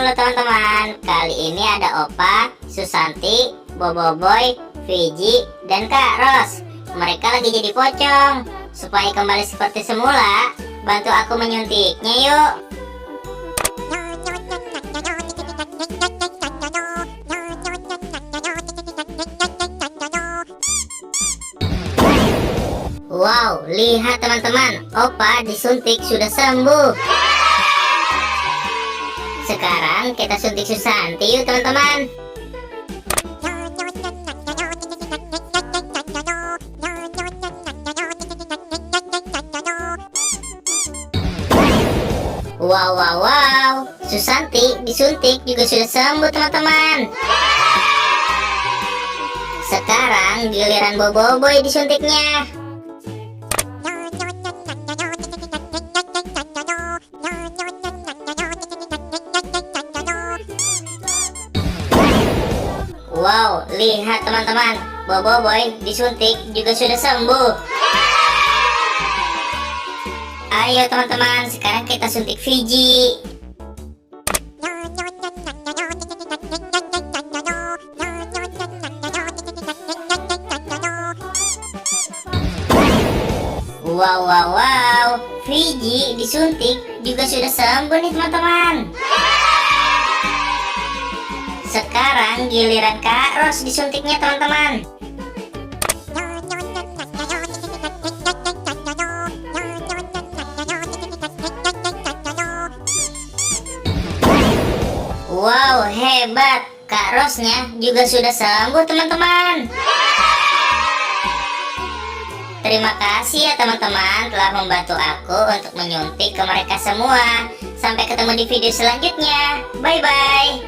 Halo teman-teman, kali ini ada Opa, Susanti, Boboiboy, Viji, dan Kak Ros. Mereka lagi jadi pocong. Supaya kembali seperti semula, bantu aku menyuntiknya yuk. Wow, lihat teman-teman, Opa disuntik sudah sembuh. Sekarang kita suntik Susanti yuk teman-teman. Wow, Susanti disuntik juga sudah sembuh teman-teman. Sekarang giliran Boboiboy disuntiknya. Wow, lihat teman-teman, Boboiboy disuntik juga sudah sembuh. Ayo teman-teman, sekarang kita suntik Viji. Wow, Viji disuntik juga sudah sembuh nih teman-teman. Sekarang giliran Kak Ros disuntiknya teman-teman. Wow, hebat. Kak Rosnya juga sudah sembuh teman-teman. Terima kasih ya teman-teman telah membantu aku untuk menyuntik ke mereka semua. Sampai ketemu di video selanjutnya. Bye-bye.